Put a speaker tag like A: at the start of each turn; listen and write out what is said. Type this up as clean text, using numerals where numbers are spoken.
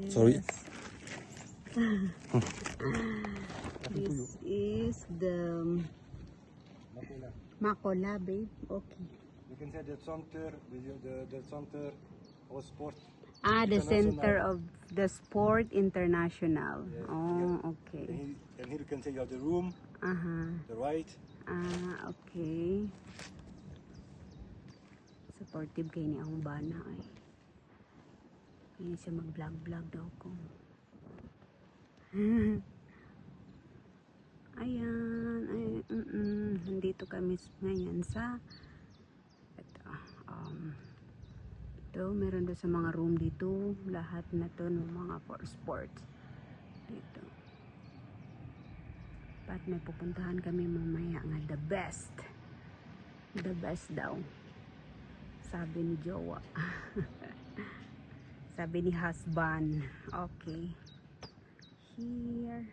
A: Sorry.
B: This is the Makola, babe. Okay.
A: You can say the center, the center of sport.
B: The center of the sport international.
A: Yes,
B: Oh, okay.
A: And here you can say you have the room, the right.
B: Okay. Supportive kayo ni akong bana ay. Hindi siya mag-vlog daw ko. Ayan, nandito kami ngayon sa ito, meron doon sa mga room dito, lahat na to ng mga for sports dito. At may pupuntahan kami mamaya nga, the best daw, sabi ni jowa. Sabi ni husband. Okay, here